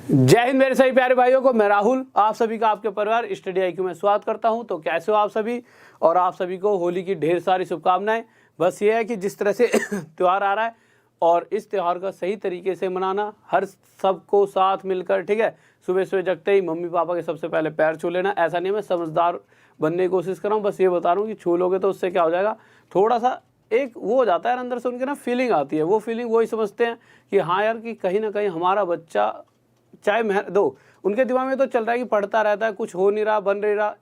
जय हिंद मेरे सभी प्यारे भाइयों को, मैं राहुल आप सभी का आपके परिवार स्टडी IQ में स्वागत करता हूं। तो कैसे हो आप सभी, और आप सभी को होली की ढेर सारी शुभकामनाएं। बस ये है कि जिस तरह से त्यौहार आ रहा है और इस त्यौहार का सही तरीके से मनाना, हर सबको साथ मिलकर, ठीक है। सुबह सुबह जगते ही मम्मी पापा के सबसे पहले पैर छू लेना, ऐसा नहीं, मैं समझदार बनने की कोशिश कर रहा हूँ। बस ये बता रहा हूँ कि छू लोगे तो उससे क्या हो जाएगा, थोड़ा सा एक वो हो जाता है अंदर से, उनके ना फीलिंग आती है। वो फीलिंग वही समझते हैं कि हाँ यार, कि कहीं ना कहीं हमारा बच्चा चाहे दो, उनके दिमाग में तो चल रहा है कि पढ़ता रहता है, कुछ हो नहीं रहा, बन नहीं रहा,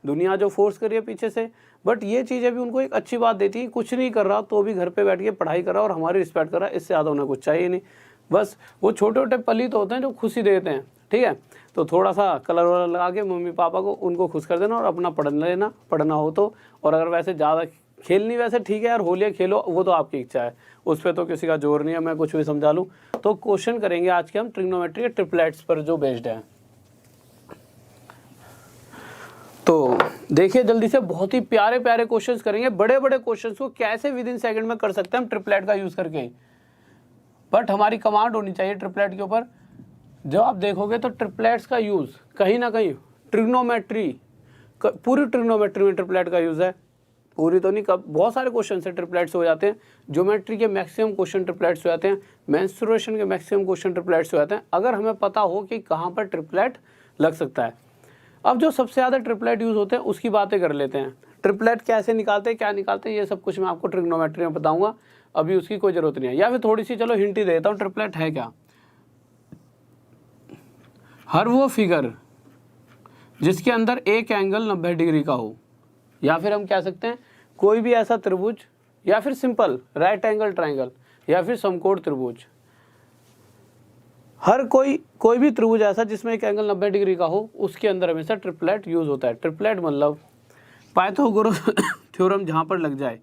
दुनिया जो फोर्स कर रही है पीछे से। बट ये चीज़ें भी उनको एक अच्छी बात देती है, कुछ नहीं कर रहा तो भी घर पे बैठ के पढ़ाई कर रहा है और हमारी रिस्पेक्ट कर रहा है, इससे ज़्यादा उन्हें कुछ चाहिए नहीं। बस वो छोटे छोटे पल ही तो होते हैं जो खुशी देते हैं, ठीक है। तो थोड़ा सा कलर वलर लगा के मम्मी पापा को उनको खुश कर देना और अपना पढ़ लेना, पढ़ना हो तो। और अगर वैसे ज़्यादा खेलनी, वैसे ठीक है यार, होलियाँ खेलो, वो तो आपकी इच्छा है, उस पर तो किसी का जोर नहीं है, मैं कुछ भी समझा लूँ। तो क्वेश्चन करेंगे आज के हम ट्रिग्नोमेट्री के ट्रिपलेट्स पर जो बेस्ड है। तो देखिए जल्दी से, बहुत ही प्यारे प्यारे क्वेश्चंस करेंगे, बड़े बड़े क्वेश्चंस को कैसे विद इन सेकंड में कर सकते हैं हम ट्रिपलेट का यूज करके। बट हमारी कमांड होनी चाहिए ट्रिपलेट के ऊपर। जब आप देखोगे तो ट्रिपलेट्स का यूज कहीं ना कहीं ट्रिग्नोमेट्री, पूरी ट्रिग्नोमेट्री में ट्रिपलेट का यूज है। पूरी तो नहीं, कब बहुत सारे क्वेश्चन से ट्रिपलेट्स हो जाते हैं। ज्योमेट्री के मैक्सिमम क्वेश्चन ट्रिपलेट्स हो जाते हैं, मेंस्ट्रुएशन के मैक्सिमम क्वेश्चन ट्रिपलेट्स हो जाते हैं, अगर हमें पता हो कि कहाँ पर ट्रिपलेट लग सकता है। अब जो सबसे ज़्यादा ट्रिपलेट यूज़ होते हैं उसकी बातें कर लेते हैं। ट्रिपलेट कैसे निकालते हैं, क्या निकालते हैं, ये सब कुछ मैं आपको ट्रिग्नोमेट्री में बताऊंगा, अभी उसकी कोई ज़रूरत नहीं है। या फिर थोड़ी सी चलो हिंट ही देता हूँ, ट्रिपलेट है क्या। हर वो फिगर जिसके अंदर एक एंगल 90 डिग्री का हो, या फिर हम कह सकते हैं कोई भी ऐसा त्रिभुज, या फिर सिंपल राइट एंगल ट्रायंगल, या फिर समकोण त्रिभुज। हर कोई भी त्रिभुज ऐसा जिसमें एक एंगल 90 डिग्री का हो, उसके अंदर हमेशा ट्रिपलेट यूज होता है। ट्रिपलेट मतलब पाइथागोरस थ्योरम जहाँ पर लग जाए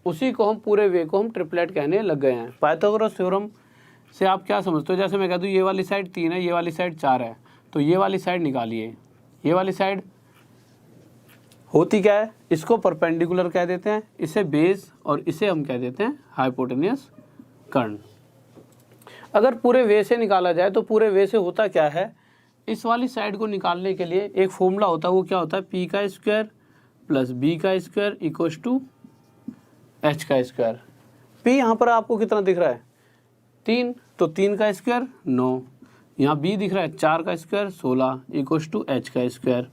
उसी को हम, पूरे वे को हम ट्रिपलेट कहने लग गए हैं। पाइथागोरस थ्योरम से आप क्या समझते हो, जैसे मैं कह दूँ ये वाली साइड 3 है, ये वाली साइड 4 है, तो ये वाली साइड निकालिए। ये वाली साइड होती क्या है, इसको परपेंडिकुलर कह देते हैं, इसे बेस, और इसे हम कह देते हैं हाइपोटेन्यूस कर्ण। अगर पूरे वे से निकाला जाए तो पूरे वे से होता क्या है, इस वाली साइड को निकालने के लिए एक फॉर्मूला होता है, वो क्या होता है, p का स्क्वायर प्लस b का स्क्वायर इक्वल्स टू h का स्क्वायर। p यहाँ पर आपको कितना दिख रहा है, 3, तो 3 का स्क्वायर 9, यहाँ b दिख रहा है 4 का स्क्वायर 16 इक्वल्स टू h का स्क्वायर।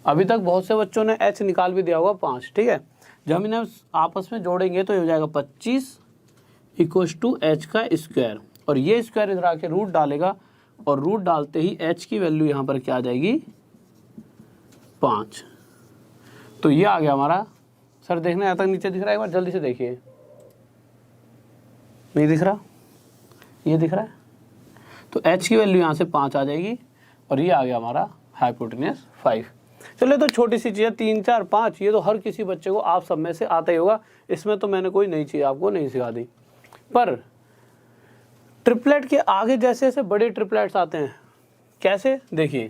अभी तक बहुत से बच्चों ने h निकाल भी दिया होगा 5, ठीक है। जब हम इन्हें आपस में जोड़ेंगे तो ये हो जाएगा 25 इक्वल्स टू h का स्क्वायर, और ये स्क्वायर इधर आके रूट डालेगा, और रूट डालते ही h की वैल्यू यहाँ पर क्या आ जाएगी, 5। तो ये आ गया हमारा। सर देखना यहाँ तक नीचे दिख रहा है, एक बार जल्दी से देखिए, नहीं दिख रहा, ये दिख रहा है। तो h की वैल्यू यहाँ से 5 आ जाएगी, और ये आ गया हमारा हाइपोटेन्यूस 5। चलिए, तो छोटी सी चीज़ है, 3 4 5, ये तो हर किसी बच्चे को आप सब में से आता ही होगा, इसमें तो मैंने कोई नई चीज़ आपको नहीं सिखा दी। पर ट्रिपलेट के आगे जैसे जैसे बड़े ट्रिपलेट्स आते हैं, कैसे देखिए,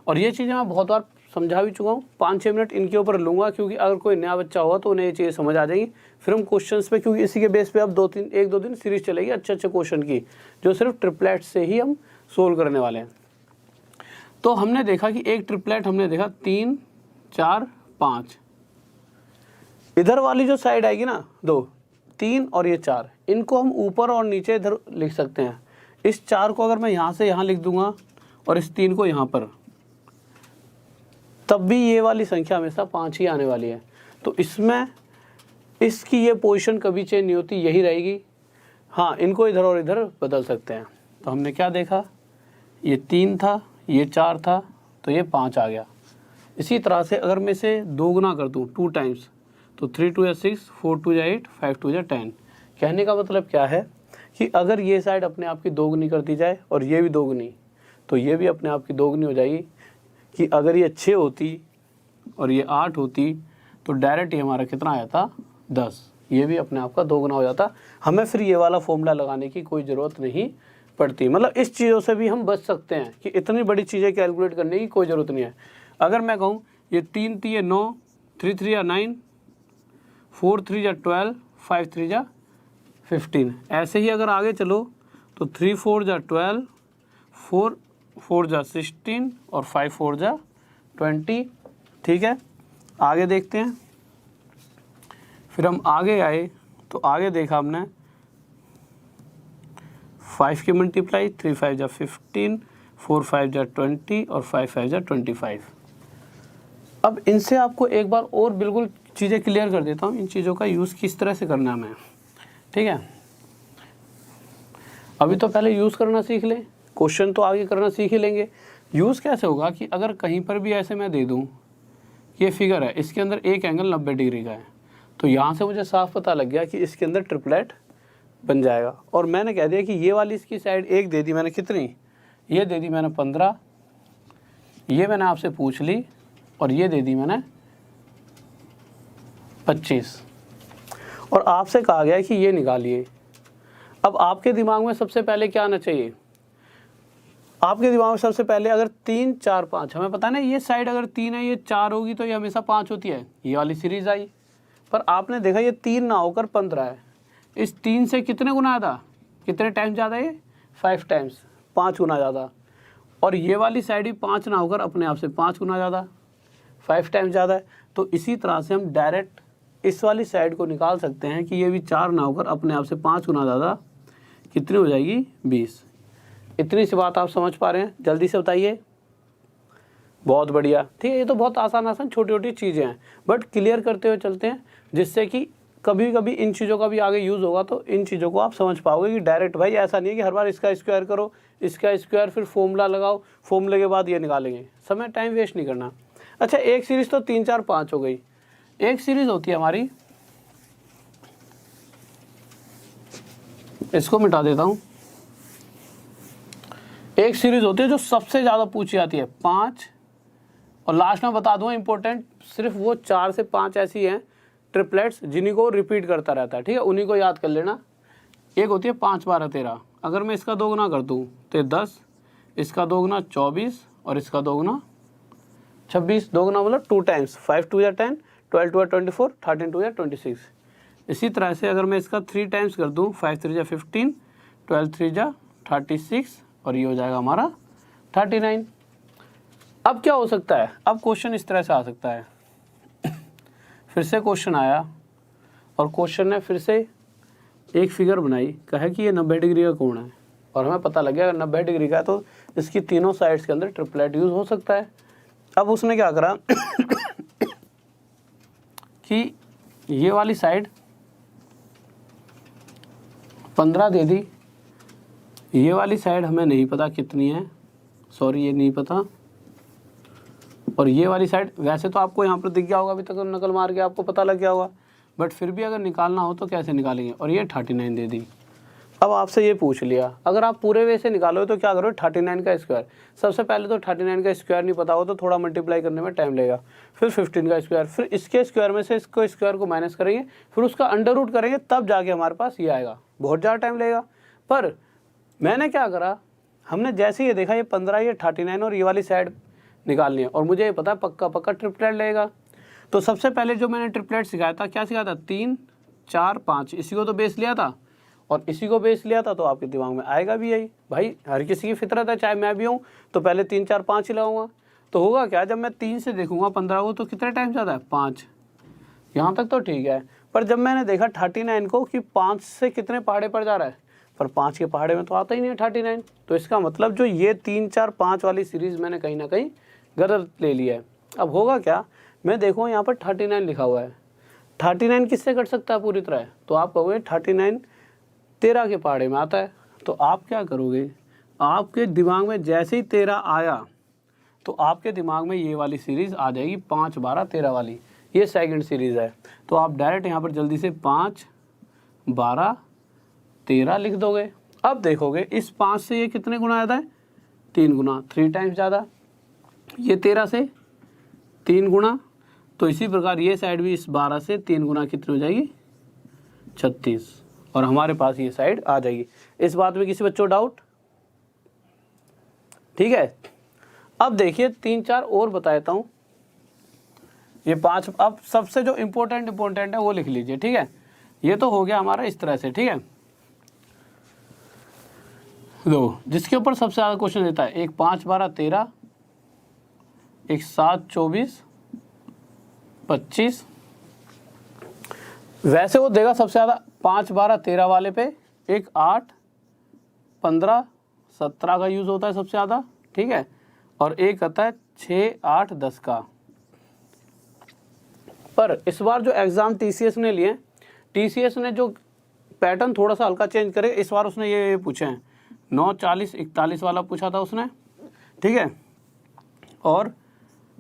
और ये चीज़ें मैं बहुत बार समझा भी चुका हूँ, 5-6 मिनट इनके ऊपर लूँगा, क्योंकि अगर कोई नया बच्चा होगा तो उन्हें ये चीज़ें समझ आ जाएंगी। फिर हम क्वेश्चंस पे, क्योंकि इसी के बेस पे अब 1-2 दिन सीरीज चलेगी अच्छे अच्छे क्वेश्चन की, जो सिर्फ ट्रिपलेट से ही हम सोल्व करने वाले हैं। तो हमने देखा कि एक ट्रिपलेट हमने देखा 3 4 5, इधर वाली जो साइड आएगी ना, 2 3 और ये 4, इनको हम ऊपर और नीचे इधर लिख सकते हैं। इस 4 को अगर मैं यहाँ से यहाँ लिख दूंगा और इस 3 को यहाँ पर, तब भी ये वाली संख्या हमेशा 5 ही आने वाली है। तो इसमें इसकी ये पोजीशन कभी चेंज नहीं होती, यही रहेगी। हाँ, इनको इधर और इधर बदल सकते हैं। तो हमने क्या देखा, ये 3 था, ये 4 था, तो ये 5 आ गया। इसी तरह से अगर मैं इसे दोगुना कर दूँ 2 टाइम्स, तो 3 2 या 6, 4 2 या 8, 5 2 या 10। कहने का मतलब क्या है कि अगर ये साइड अपने आप की दोगुनी कर दी जाए और ये भी दोगुनी, तो ये भी अपने आप की दोगुनी हो जाएगी। कि अगर ये 6 होती और ये 8 होती, तो डायरेक्ट ये हमारा कितना आया था, 10। ये भी अपने आप का दोगुना हो जाता। हमें फिर ये वाला फॉर्मूला लगाने की कोई ज़रूरत नहीं पड़ती। मतलब इस चीज़ों से भी हम बच सकते हैं कि इतनी बड़ी चीज़ें कैलकुलेट करने की कोई ज़रूरत नहीं है। अगर मैं कहूँ ये 3 3 या 9, 3 3 या 9, 4 3 या 12, 5 3 या 15, ऐसे ही अगर आगे चलो तो 3 4 या 12, 4 4 जा 16 और 5 4 जा 20। ठीक है, आगे देखते हैं। फिर हम आगे आए तो आगे देखा हमने 5 की मल्टीप्लाई, 3 5 जा 15, 4 5 जा 20 और 5 5 जा 25। अब इनसे आपको एक बार और बिल्कुल चीज़ें क्लियर कर देता हूँ, इन चीज़ों का यूज़ किस तरह से करना है हमें। ठीक है, अभी तो पहले यूज़ करना सीख लें, क्वेश्चन तो आगे करना सीख ही लेंगे। यूज़ कैसे होगा कि अगर कहीं पर भी ऐसे मैं दे दूँ, ये फिगर है, इसके अंदर एक एंगल 90 डिग्री का है, तो यहाँ से मुझे साफ पता लग गया कि इसके अंदर ट्रिपलेट बन जाएगा। और मैंने कह दिया कि ये वाली इसकी साइड एक दे दी मैंने, कितनी, ये दे दी मैंने 15, ये मैंने आपसे पूछ ली, और ये दे दी मैंने 25, और आपसे कहा गया कि ये निकालिए। अब आपके दिमाग में सबसे पहले क्या आना चाहिए, आपके दिमाग में सबसे पहले अगर 3 4 5, हमें पता है ना ये साइड अगर 3 है ये 4 होगी तो ये हमेशा 5 होती है, ये वाली सीरीज आई। पर आपने देखा ये 3 ना होकर 15 है, इस 3 से कितने गुना ज़्यादा, कितने टाइम ज़्यादा, ये 5 टाइम्स, 5 गुना ज़्यादा। और ये वाली साइड ही 5 ना होकर अपने आप से 5 गुना ज़्यादा, 5 टाइम्स ज़्यादा है। तो इसी तरह से हम डायरेक्ट इस वाली साइड को निकाल सकते हैं कि ये भी 4 ना होकर अपने आप से 5 गुना ज़्यादा, कितनी हो जाएगी, 20। इतनी सी बात आप समझ पा रहे हैं, जल्दी से बताइए। बहुत बढ़िया, ठीक है, ये तो बहुत आसान छोटी छोटी चीज़ें हैं, बट क्लियर करते हुए चलते हैं, जिससे कि कभी कभी इन चीज़ों का भी आगे यूज़ होगा तो इन चीज़ों को आप समझ पाओगे कि डायरेक्ट भाई ऐसा नहीं है कि हर बार इसका स्क्वायर करो, इसका स्क्वायर फिर फॉर्मूला लगाओ, फॉर्मूले के बाद ये निकालेंगे, समय टाइम वेस्ट नहीं करना। अच्छा, एक सीरीज़ तो 3 4 5 हो गई, एक सीरीज़ होती है हमारी, इसको मिटा देता हूँ, एक सीरीज़ होती है जो सबसे ज़्यादा पूछी जाती है 5, और लास्ट में बता दूँ इंपॉर्टेंट, सिर्फ वो 4 से 5 ऐसी हैं ट्रिपलेट्स जिन्हीं को रिपीट करता रहता है, ठीक है, उन्हीं को याद कर लेना। एक होती है 5 12 13, अगर मैं इसका 2 गुना कर दूँ तो 10, इसका 2 गुना 24 और इसका 2 गुना 26, 2 गुना मतलब 2 टाइम्स, 5 2 या 10, 12 2 या 24, 13 2 या 26। इसी तरह से अगर मैं इसका 3 टाइम्स कर दूँ, 5 3 जा 15, 12 3 जा 36, और ये हो जाएगा हमारा 39। अब क्या हो सकता है, अब क्वेश्चन इस तरह से आ सकता है, फिर से क्वेश्चन आया और क्वेश्चन ने फिर से एक फिगर बनाई, कहा कि ये 90 डिग्री का कोण है, और हमें पता लग गया अगर 90 डिग्री का है तो इसकी तीनों साइड्स के अंदर ट्रिपलेट यूज़ हो सकता है। अब उसने क्या करा कि ये वाली साइड 15 दे दी, ये वाली साइड हमें नहीं पता कितनी है, सॉरी ये नहीं पता, और ये वाली साइड वैसे तो आपको यहाँ पर दिख गया होगा, अभी तक नकल मार के आपको पता लग गया होगा, बट फिर भी अगर निकालना हो तो कैसे निकालेंगे, और ये 39 दे दी। अब आपसे ये पूछ लिया, अगर आप पूरे वे से निकालो तो क्या करो, 39 का स्क्वायर, सबसे पहले तो 39 का स्क्वायर नहीं पता हो तो थोड़ा मल्टीप्लाई करने में टाइम लगेगा, फिर 15 का स्क्वायर, फिर इसके स्क्वायर में से इसको स्क्वायर को माइनस करेंगे, फिर उसका अंडर रूट करेंगे, तब जाके हमारे पास ये आएगा, बहुत ज़्यादा टाइम लगेगा। पर मैंने क्या करा, हमने जैसे ये देखा ये 15, ये 39 और ये वाली साइड निकालनी है, और मुझे ये पता है पक्का पक्का ट्रिपलेट लगेगा। तो सबसे पहले जो मैंने ट्रिपलेट सिखाया था, क्या सिखाया था, 3 4 5, इसी को तो बेस लिया था और इसी को बेस लिया था, तो आपके दिमाग में आएगा भी यही। भाई हर किसी की फितरत है, चाहे मैं भी हूँ तो पहले 3 4 5 ही लगाऊंगा। तो होगा क्या, जब मैं 3 से देखूंगा 15 को तो कितने टाइम ज़्यादा है, 5, यहाँ तक तो ठीक है। पर जब मैंने देखा 39 को कि 5 से कितने पहाड़े पर जा रहा है, पर 5 के पहाड़े में तो आता ही नहीं है 39, तो इसका मतलब जो ये 3 4 5 वाली सीरीज़ मैंने कहीं ना कहीं गलत ले लिया है। अब होगा क्या, मैं देखूँ यहाँ पर 39 लिखा हुआ है, 39 किससे कट सकता है पूरी तरह, तो आप कहोगे 39 13 के पहाड़े में आता है। तो आप क्या करोगे, आपके दिमाग में जैसे ही 13 आया तो आपके दिमाग में ये वाली सीरीज़ आ जाएगी 5 12 13 वाली, ये सेकंड सीरीज़ है। तो आप डायरेक्ट यहाँ पर जल्दी से 5 12 13 लिख दोगे। अब देखोगे इस 5 से ये कितने गुना ज़्यादा है, 3 गुना, 3 टाइम्स ज़्यादा, ये 13 से 3 गुना, तो इसी प्रकार ये साइड भी इस 12 से 3 गुना कितनी हो जाएगी, 36, और हमारे पास ये साइड आ जाएगी। इस बात में किसी बच्चों डाउट, ठीक है। अब देखिए 3 4 और बता देता हूँ, ये 5, अब सबसे जो इम्पोर्टेंट है वो लिख लीजिए, ठीक है। ये तो हो गया हमारा इस तरह से, ठीक है। दो, जिसके ऊपर सबसे ज़्यादा क्वेश्चन देता है, एक 5 12 13, एक 7 24 25। वैसे वो देगा सबसे ज़्यादा 5 12 13 वाले पे, एक 8 15 17 का यूज़ होता है सबसे ज़्यादा, ठीक है, और एक आता है 6 8 10 का। पर इस बार जो एग्ज़ाम TCS ने लिए, TCS ने जो पैटर्न थोड़ा सा हल्का चेंज करे, इस बार उसने ये पूछे हैं 9 40 41 वाला पूछा था उसने, ठीक है, और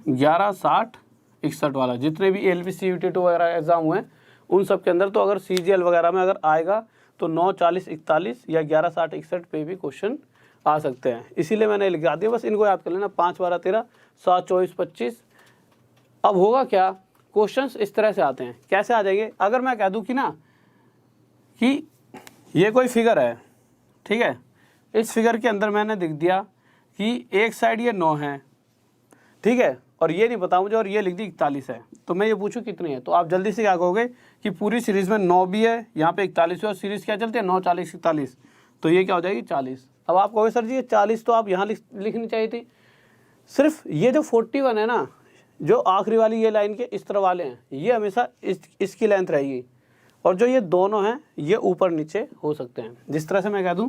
11 60 61 वाला। जितने भी LP CUT 2 वगैरह एग्ज़ाम हुए हैं उन सब के अंदर, तो अगर CGL वगैरह में अगर आएगा तो 9 40 41 या 11 60 61 पे भी क्वेश्चन आ सकते हैं, इसीलिए मैंने लिखा दिया। बस इनको याद कर लेना, 5 12 13 7 24 25। अब होगा क्या, क्वेश्चंस इस तरह से आते हैं, कैसे आ जाएंगे, अगर मैं कह दूं कि ना कि ये कोई फिगर है, ठीक है, इस फिगर के अंदर मैंने लिख दिया कि एक साइड ये 9 है, ठीक है, और ये नहीं पता मुझे, और ये लिख दी 41 है, तो मैं ये पूछूं कितनी है, तो आप जल्दी से क्या कहोगे कि पूरी सीरीज़ में 9 भी है, यहाँ पे 41 है, और सीरीज़ क्या चलती है 9 40 41, तो ये क्या हो जाएगी 40। अब आप कहोगे सर जी ये 40 तो आप यहाँ लिखनी चाहिए थी, सिर्फ ये जो 41 है ना, जो आखिरी वाली ये लाइन के इस तरह वाले हैं, ये हमेशा इसकी लेंथ रहेगी, और जो ये दोनों हैं ये ऊपर नीचे हो सकते हैं। जिस तरह से मैं कह दूं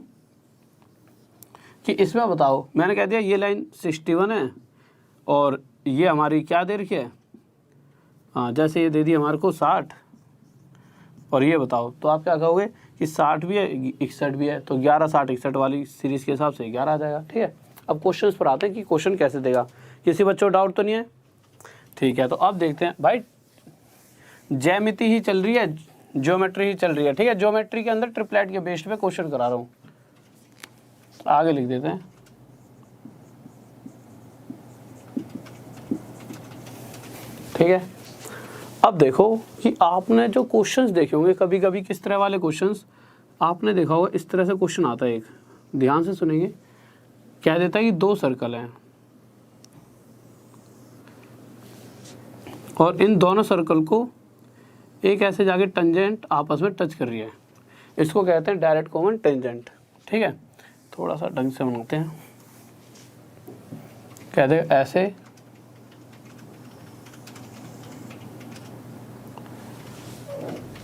कि इसमें बताओ, मैंने कह दिया ये लाइन 61 है और ये हमारी क्या दे रखी है, हाँ जैसे ये दे दी हमारे को 60, और ये बताओ, तो आप क्या कहोगे कि 60 भी है 61 भी है, तो 11 60 61 वाली सीरीज़ के हिसाब से 11 आ जाएगा, ठीक है। अब क्वेश्चन पर आते हैं कि क्वेश्चन कैसे देगा, किसी बच्चों को डाउट तो नहीं है, ठीक है। तो अब देखते हैं भाई, ज्यामिति ही चल रही है, ज्योमेट्री ही चल रही है, ठीक है, ज्योमेट्री के अंदर ट्रिपलेट के बेस्ड पे क्वेश्चन करा रहा हूँ, आगे लिख देते हैं। ठीक है, अब देखो कि आपने जो क्वेश्चंस देखे होंगे कभी कभी, किस तरह वाले क्वेश्चंस आपने देखा होगा, इस तरह से क्वेश्चन आता है एक, ध्यान से सुनेंगे, क्या देता है कि 2 सर्कल हैं और इन दोनों सर्कल को एक ऐसे जाके टेंजेंट आपस में टच कर रही है, इसको कहते हैं डायरेक्ट कॉमन टेंजेंट, ठीक है। थोड़ा सा ढंग से बनाते हैं, कहते हैं ऐसे,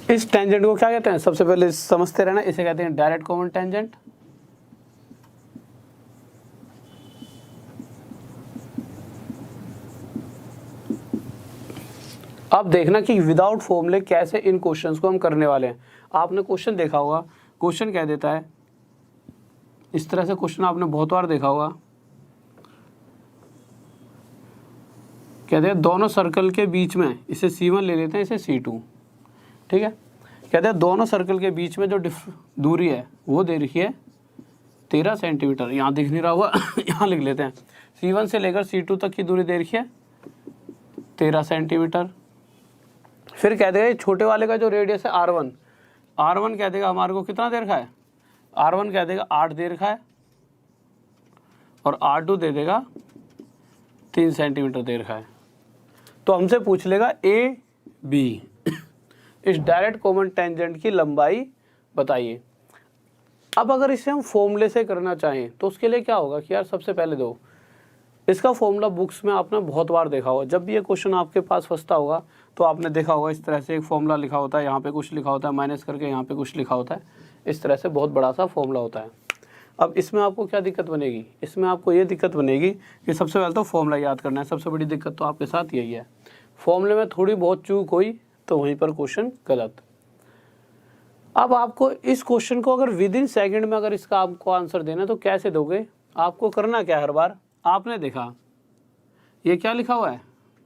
इस टेंजेंट को क्या कहते हैं, सबसे पहले समझते रहना, इसे कहते हैं डायरेक्ट कॉमन टेंजेंट। अब देखना कि विदाउट फॉर्मूले कैसे इन क्वेश्चंस को हम करने वाले हैं। आपने क्वेश्चन देखा होगा, क्वेश्चन क्या देता है, इस तरह से क्वेश्चन आपने बहुत बार देखा होगा, कहते हैं दोनों सर्कल के बीच में, इसे C1 ले लेते हैं, इसे C2, ठीक है, कहते हैं दोनों सर्कल के बीच में जो दूरी है वो दे रखी है 13 सेंटीमीटर, यहाँ दिख नहीं रहा हुआ यहाँ लिख लेते हैं, C1 से लेकर C2 तक की दूरी दे रखी है 13 सेंटीमीटर। फिर कह देगा छोटे वाले का जो रेडियस है R1, R1 कह देगा हमारे को कितना दे रखा है, R1 कह देगा 8 दे रखा है, और R2 दे देगा 3 सेंटीमीटर दे रखा है। तो हमसे पूछ लेगा AB, इस डायरेक्ट कॉमन टेंजेंट की लंबाई बताइए। अब अगर इसे हम फॉर्मूले से करना चाहें तो उसके लिए क्या होगा कि यार सबसे पहले दो, इसका फॉर्मूला बुक्स में आपने बहुत बार देखा होगा, जब भी ये क्वेश्चन आपके पास फंसता होगा तो आपने देखा होगा इस तरह से एक फॉर्मूला लिखा होता है, यहाँ पे कुछ लिखा होता है माइनस करके, यहाँ पे कुछ लिखा होता है, इस तरह से बहुत बड़ा सा फॉर्मूला होता है। अब इसमें आपको क्या दिक्कत बनेगी, इसमें आपको ये दिक्कत बनेगी कि सबसे पहले तो फॉर्मूला याद करना है, सबसे बड़ी दिक्कत तो आपके साथ यही है। फॉर्मूले में थोड़ी बहुत चूक हुई तो वहीं पर क्वेश्चन गलत। अब आपको इस क्वेश्चन को अगर विद इन सेकेंड में अगर इसका आपको आंसर देना तो कैसे दोगे, आपको करना क्या, हर बार आपने देखा ये क्या लिखा हुआ है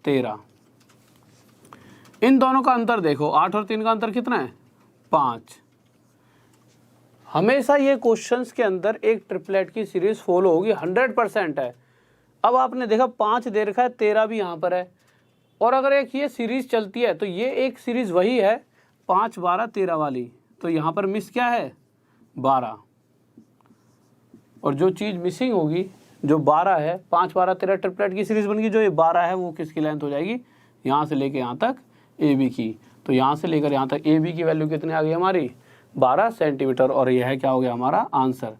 13, इन दोनों का अंतर देखो, 8 और 3 का अंतर कितना है 5। हमेशा ये क्वेश्चंस के अंदर एक ट्रिपलेट की सीरीज फॉलो होगी, 100% है। अब आपने देखा 5 दे रखा है, 13 भी यहाँ पर है, और अगर एक ये सीरीज चलती है तो ये एक सीरीज वही है 5 12 13 वाली, तो यहाँ पर मिस क्या है 12, और जो चीज़ मिसिंग होगी जो 12 है, 5 12 13 ट्रिपलेट की सीरीज बन गई, जो ये 12 है वो किसकी लेंथ हो जाएगी, यहाँ से लेके यहाँ तक AB की। तो यहाँ से लेकर यहाँ तक AB की वैल्यू कितनी आ गई हमारी 12 सेंटीमीटर, और यह है क्या हो गया हमारा आंसर।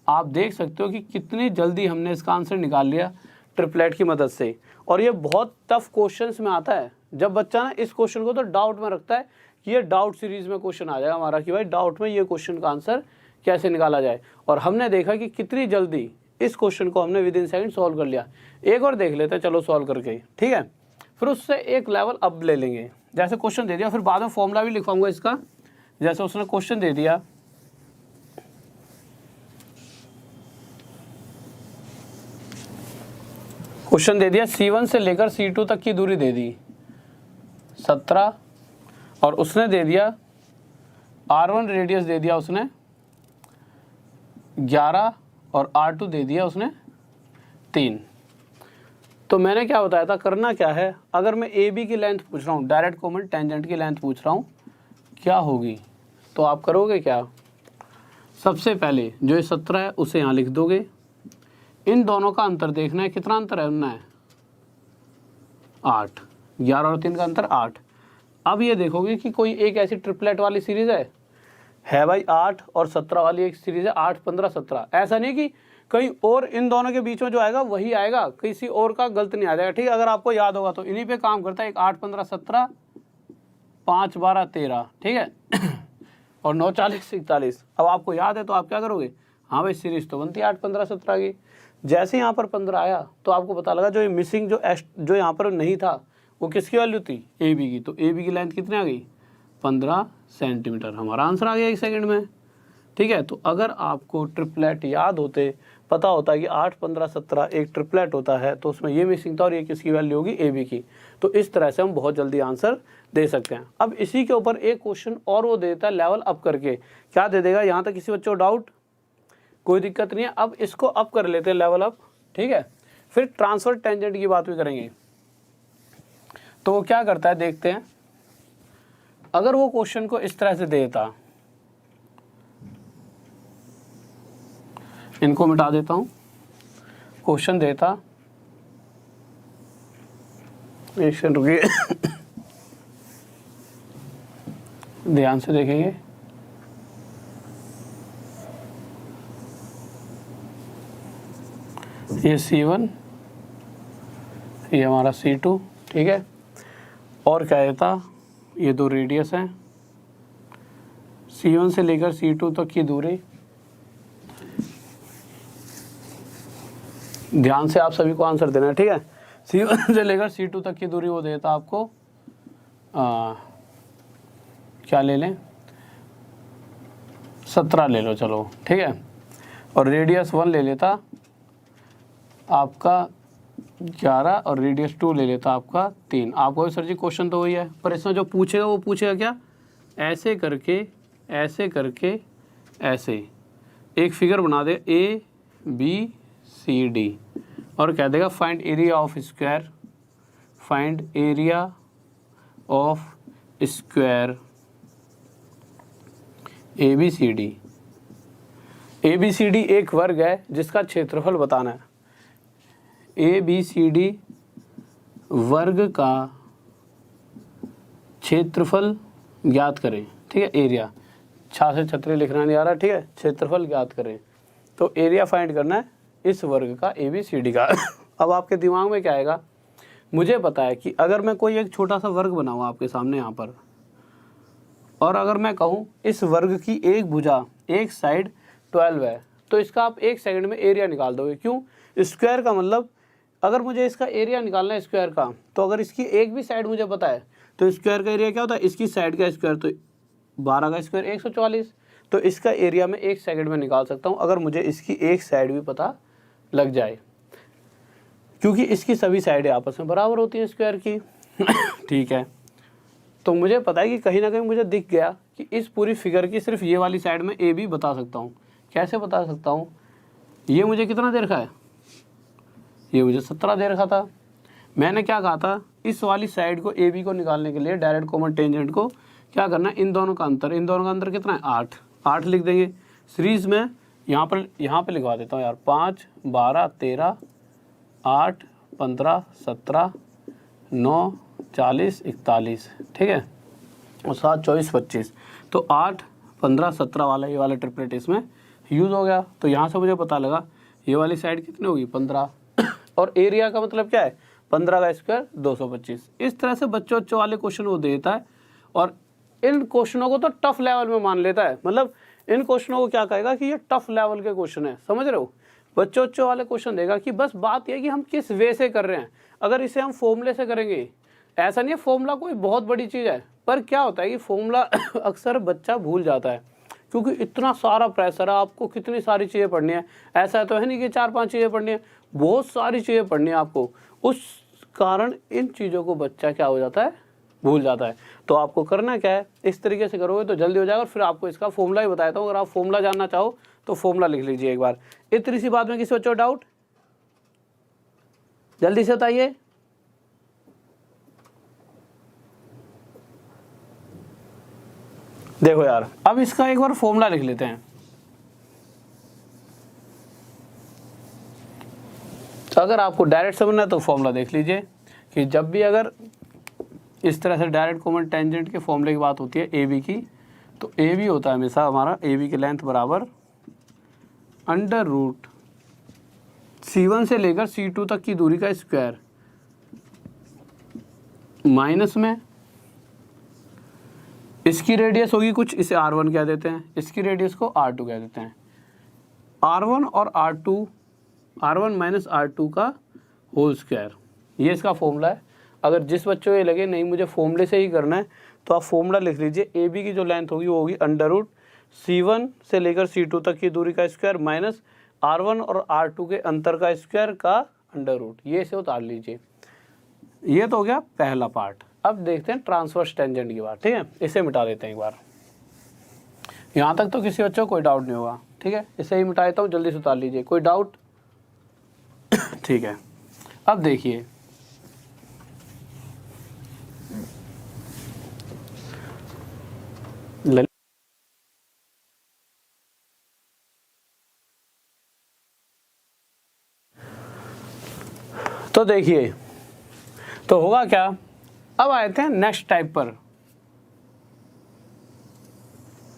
आप देख सकते हो कि कितनी जल्दी हमने इसका आंसर निकाल लिया ट्रिपलेट की मदद से। और ये बहुत टफ क्वेश्चंस में आता है, जब बच्चा ना इस क्वेश्चन को तो डाउट में रखता है कि ये डाउट सीरीज में क्वेश्चन आ जाएगा हमारा कि भाई डाउट में ये क्वेश्चन का आंसर कैसे निकाला जाए। और हमने देखा कि कितनी जल्दी इस क्वेश्चन को हमने विद इन सेकंड सॉल्व कर लिया। एक और देख लेते हैं चलो सॉल्व करके, ठीक है। फिर उससे एक लेवल अप ले लेंगे। जैसे क्वेश्चन दे दिया, फिर बाद में फॉर्मूला भी लिखवाऊंगा इसका। जैसे उसने क्वेश्चन दे दिया, C1 से लेकर C2 तक की दूरी दे दी 17, और उसने दे दिया R1 रेडियस दे दिया उसने 11, और R2 दे दिया उसने 3। तो मैंने क्या बताया था, करना क्या है, अगर मैं AB की लेंथ पूछ रहा हूँ, डायरेक्ट कॉमन टेंजेंट की लेंथ पूछ रहा हूँ क्या होगी, तो आप करोगे क्या, सबसे पहले जो ये 17 है उसे यहाँ लिख दोगे। इन दोनों का अंतर देखना है, कितना अंतर है, उनना है 8, 11 और 3 का अंतर 8। अब ये देखोगे कि कोई एक ऐसी ट्रिपलेट वाली सीरीज़ है भाई 8 और 17 वाली एक सीरीज़ है, 8, 15, 17। ऐसा नहीं कि कहीं और इन दोनों के बीच में जो आएगा वही आएगा, किसी और का गलत नहीं आ जाएगा, ठीक है। अगर आपको याद होगा तो इन्हीं पे काम करता है, एक 8, 15, 17, 5, 12, 13, ठीक है और 9, 40, 41। अब आपको याद है तो आप क्या करोगे, हाँ भाई सीरीज़ तो बनती है 8, 15, 17 की। जैसे यहाँ पर 15 आया तो आपको पता लगा जो ये मिसिंग जो यहाँ पर नहीं था वो किसकी वैल्यू थी, AB की। तो AB की लेंथ कितनी आ गई, 15 सेंटीमीटर। हमारा आंसर आ गया 1 सेकंड में, ठीक है। तो अगर आपको ट्रिपलेट याद होते, पता होता है कि 8, 15, 17 एक ट्रिपलेट होता है, तो उसमें ये मिसिंग था और ये किसकी वैल्यू होगी, AB की। तो इस तरह से हम बहुत जल्दी आंसर दे सकते हैं। अब इसी के ऊपर एक क्वेश्चन और वो देता है लेवल अप करके, क्या दे देगा, यहाँ तक किसी बच्चों को डाउट, कोई दिक्कत नहीं है। अब इसको अप कर लेते हैं लेवल अप, ठीक है। फिर ट्रांसफर टेंजेंट की बात भी करेंगे। तो वो क्या करता है देखते हैं। अगर वो क्वेश्चन को इस तरह से देता, इनको मिटा देता हूं, क्वेश्चन देता, एक सेकंड रुकिए ध्यान से देखेंगे। ये C1, ये हमारा C2, ठीक है। और क्या देता, ये 2 रेडियस हैं, C1 से लेकर C2 तक की दूरी। ध्यान से आप सभी को आंसर देना है, ठीक है। C1 से लेकर C2 तक की दूरी वो देता आपको क्या ले लें, 17 ले लो चलो, ठीक है। और रेडियस 1 ले लेता आपका 11, और रेडियस 2 ले लेता आपका 3। आपको सर जी क्वेश्चन तो वही है, पर इसमें जो पूछेगा वो पूछेगा क्या, ऐसे करके ऐसे करके ऐसे एक फिगर बना दे ABCD, और कह देगा find area of square, find area of square ABCD। ABCD एक वर्ग है जिसका क्षेत्रफल बताना है। ABCD वर्ग का क्षेत्रफल ज्ञात करें, ठीक है। एरिया छा से छतरी लिखना नहीं आ रहा, ठीक है। क्षेत्रफल ज्ञात करें, तो एरिया फाइंड करना है इस वर्ग का ABCD का। अब आपके दिमाग में क्या आएगा, मुझे पता है कि अगर मैं कोई एक छोटा सा वर्ग बनाऊँ आपके सामने यहाँ पर, और अगर मैं कहूँ इस वर्ग की एक भुजा, एक साइड 12 है, तो इसका आप 1 सेकंड में एरिया निकाल दोगे। क्यों, स्क्वायर का मतलब अगर मुझे इसका एरिया निकालना है स्क्वायर का, तो अगर इसकी एक भी साइड मुझे पता है तो स्क्वायर का एरिया क्या होता है, इसकी साइड का स्क्वायर, तो 12 का स्क्वायर 144। तो इसका एरिया मैं 1 सेकंड में निकाल सकता हूँ अगर मुझे इसकी एक साइड भी पता लग जाए, क्योंकि इसकी सभी साइडें आपस में बराबर होती हैं स्क्वायर की। ठीक है, तो मुझे पता है कि कहीं ना कहीं मुझे दिख गया कि इस पूरी फिगर की सिर्फ ये वाली साइड में AB बता सकता हूँ। कैसे बता सकता हूँ, ये मुझे कितना दे रखा है, ये मुझे 17 दे रखा था। मैंने क्या कहा था, इस वाली साइड को AB को निकालने के लिए डायरेक्ट कॉमन टेंजेंट को क्या करना है, इन दोनों का अंतर, इन दोनों का अंतर कितना है 8, 8 लिख देंगे। सीरीज में यहाँ पे लिखवा देता हूँ यार, 5, 12, 13, 8, 15, 17, 9, 40, 41, ठीक है, और 7, 24, 25। तो 8, 15, 17 वाला ये वाला ट्रिपलेट इसमें यूज़ हो गया। तो यहाँ से मुझे पता लगा ये वाली साइड कितनी होगी 15 और एरिया का मतलब क्या है 15 का स्क्वायर 225। इस तरह से बच्चों वाले क्वेश्चन वो देता है और इन क्वेश्चनों को तो टफ लेवल में मान लेता है। मतलब इन क्वेश्चनों को क्या कहेगा कि ये टफ लेवल के क्वेश्चन है, समझ रहे हो। बच्चों वाले क्वेश्चन देगा कि बस बात यह कि हम किस वे से कर रहे हैं। अगर इसे हम फॉर्मूले से करेंगे, ऐसा नहीं है फॉर्मूला कोई बहुत बड़ी चीज़ है, पर क्या होता है कि फॉर्मूला अक्सर बच्चा भूल जाता है क्योंकि इतना सारा प्रेशर है, आपको कितनी सारी चीज़ें पढ़नी है। ऐसा तो है नहीं कि 4-5 चीज़ें पढ़नी है, बहुत सारी चीज़ें पढ़नी है आपको। उस कारण इन चीज़ों को बच्चा क्या हो जाता है, भूल जाता है। तो आपको करना क्या है, इस तरीके से करोगे तो जल्दी हो जाएगा। फिर आपको इसका फॉर्मूला ही बताता हूँ, अगर आप फॉर्मूला जानना चाहो तो फॉर्मूला लिख लीजिए एक बार। इतनी सी बात में किसी बच्चों डाउट, जल्दी से बताइए। देखो यार, अब इसका एक बार फॉर्मूला लिख लेते हैं। तो अगर आपको डायरेक्ट समझना है तो फॉर्मूला देख लीजिए कि जब भी अगर इस तरह से डायरेक्ट कॉमन टेंजेंट के फॉर्मूले की बात होती है ए बी की, तो ए बी होता है हमेशा हमारा ए बी की लेंथ बराबर अंडर रूट C1 से लेकर C2 तक की दूरी का स्क्वायर माइनस में इसकी रेडियस होगी कुछ, इसे R1 कह देते हैं, इसकी रेडियस को R2 कह देते हैं। R1 और R1 माइनस R2 का होल स्क्वायर, ये इसका फॉर्मूला है। अगर जिस बच्चों को ये लगे नहीं मुझे फॉर्मूले से ही करना है तो आप फॉर्मूला लिख लीजिए। ए बी की जो लेंथ होगी वो होगी अंडर रूट C1 से लेकर C2 तक की दूरी का स्क्वायर माइनस R1 और R2 के अंतर का स्क्वायर का अंडर रूट, ये इसे उतार लीजिए। ये तो हो गया पहला पार्ट। अब देखते हैं ट्रांसवर्स टेंजेंट की बात, ठीक है। इसे मिटा देते हैं एक बार, यहाँ तक तो किसी बच्चों को कोई डाउट नहीं होगा, ठीक है। इसे ही मिटा देता हूँ, जल्दी से उतार लीजिए। कोई डाउट? ठीक है। अब देखिए तो देखिए तो होगा क्या। अब आए थे नेक्स्ट टाइप पर।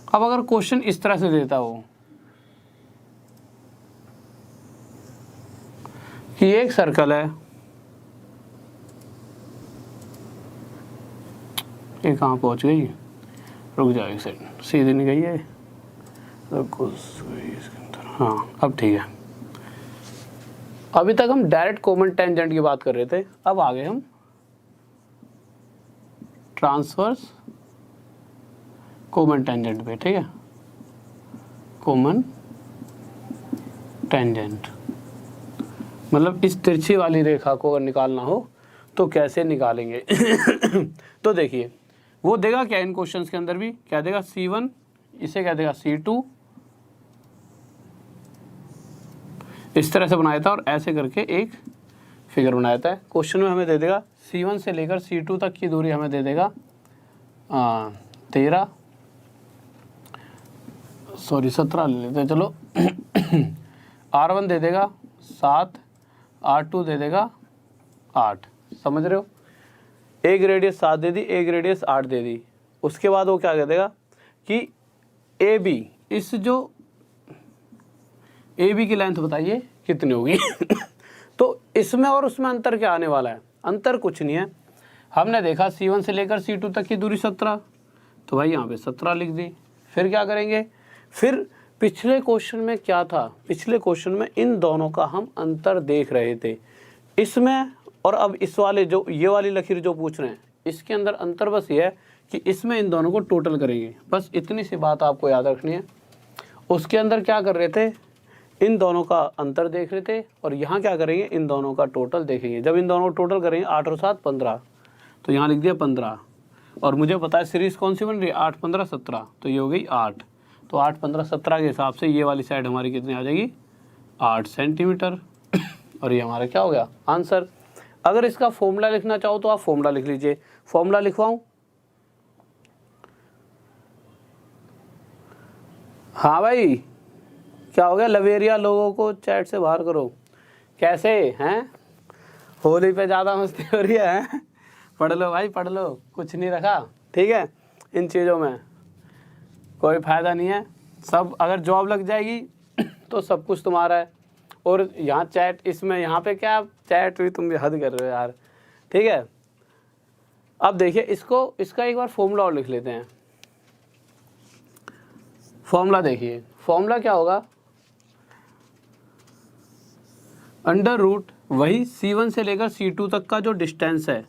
अब अगर क्वेश्चन इस तरह से देता हो कि एक सर्कल है, ये कहाँ पहुंच गई, रुक जाओ एक सेकंड, सीधे नहीं गई है, हाँ अब ठीक है। अभी तक हम डायरेक्ट कॉमन टेंजेंट की बात कर रहे थे, अब आगे हम ट्रांसवर्स कॉमन टेंजेंट पे, ठीक है। कॉमन टेंजेंट मतलब इस तिरछी वाली रेखा को अगर निकालना हो तो कैसे निकालेंगे। तो देखिए वो देगा क्या इन क्वेश्चंस के अंदर भी, क्या देगा C1, इसे क्या देगा C2, इस तरह से बनाया था और ऐसे करके एक फिगर बनाया था। क्वेश्चन में हमें दे देगा C1 से लेकर C2 तक की दूरी हमें दे देगा 17 ले लेते हैं चलो। R1 दे देगा 7, R2 दे देगा 8, समझ रहे हो। एक रेडियस 7 दे दी, एक रेडियस 8 दे दी। उसके बाद वो क्या कह देगा कि AB, इस जो AB की लेंथ बताइए कितनी होगी। तो इसमें और उसमें अंतर क्या आने वाला है, अंतर कुछ नहीं है। हमने देखा C1 से लेकर C2 तक की दूरी 17, तो भाई यहाँ पे 17 लिख दी। फिर क्या करेंगे, फिर पिछले क्वेश्चन में क्या था, पिछले क्वेश्चन में इन दोनों का हम अंतर देख रहे थे इसमें, और अब इस वाले जो ये वाली लकीर जो पूछ रहे हैं इसके अंदर अंतर बस ये है कि इसमें इन दोनों को टोटल करेंगे। बस इतनी सी बात आपको याद रखनी है। उसके अंदर क्या कर रहे थे, इन दोनों का अंतर देख रहे थे, और यहाँ क्या करेंगे, इन दोनों का टोटल देखेंगे। जब इन दोनों को टोटल करेंगे 8 और 7 15, तो यहाँ लिख दिया 15, और मुझे पता है सीरीज़ कौन सी बन रही है 8 15 17, तो ये हो गई 8। तो 8 15 17 के हिसाब से ये वाली साइड हमारी कितनी आ जाएगी 8 सेंटीमीटर। और ये हमारा क्या हो गया आंसर। अगर इसका फॉर्मूला लिखना चाहो तो आप फॉर्मूला लिख लीजिए। फॉर्मूला लिखवाऊं? हाँ भाई, क्या हो गया, लवेरिया लोगों को चैट से बाहर करो। कैसे हैं, होली पे ज़्यादा मस्ती हो रही है? पढ़ लो भाई पढ़ लो, कुछ नहीं रखा, ठीक है। इन चीज़ों में कोई फ़ायदा नहीं है। सब अगर जॉब लग जाएगी तो सब कुछ तुम्हारा है। और यहाँ चैट, इसमें यहाँ पे क्या चैट हुई, तुम भी हद कर रहे हो यार, ठीक है। अब देखिए इसका एक बार फॉर्मूला और लिख लेते हैं। फॉर्मूला देखिए, फॉर्मूला क्या होगा, अंडर रूट वही C1 से लेकर C2 तक का जो डिस्टेंस है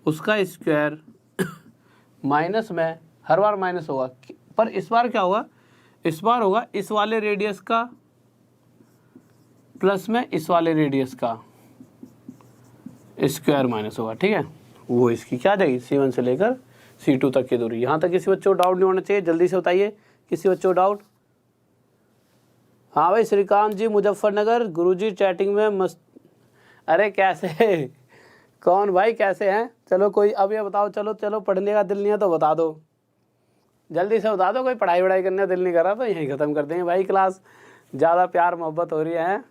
उसका स्क्वायर माइनस में, हर बार माइनस होगा, पर इस बार क्या होगा, इस बार होगा इस वाले रेडियस का प्लस में इस वाले रेडियस का स्क्वायर माइनस होगा, ठीक है। वो इसकी क्या आ जाएगी, C1 से लेकर C2 तक की दूरी। यहाँ तक किसी बच्चों को डाउट नहीं होना चाहिए, जल्दी से बताइए किसी बच्चों को डाउट। हाँ भाई श्रीकांत जी मुजफ्फरनगर, गुरुजी चैटिंग में मस्त। अरे कैसे कौन भाई, कैसे हैं? चलो कोई अब ये बताओ, चलो पढ़ने का दिल नहीं है तो बता दो, जल्दी से बता दो। कोई पढ़ाई वढ़ाई करने का दिल नहीं कर रहा तो यहीं ख़त्म कर देंगे भाई क्लास, ज़्यादा प्यार मोहब्बत हो रही है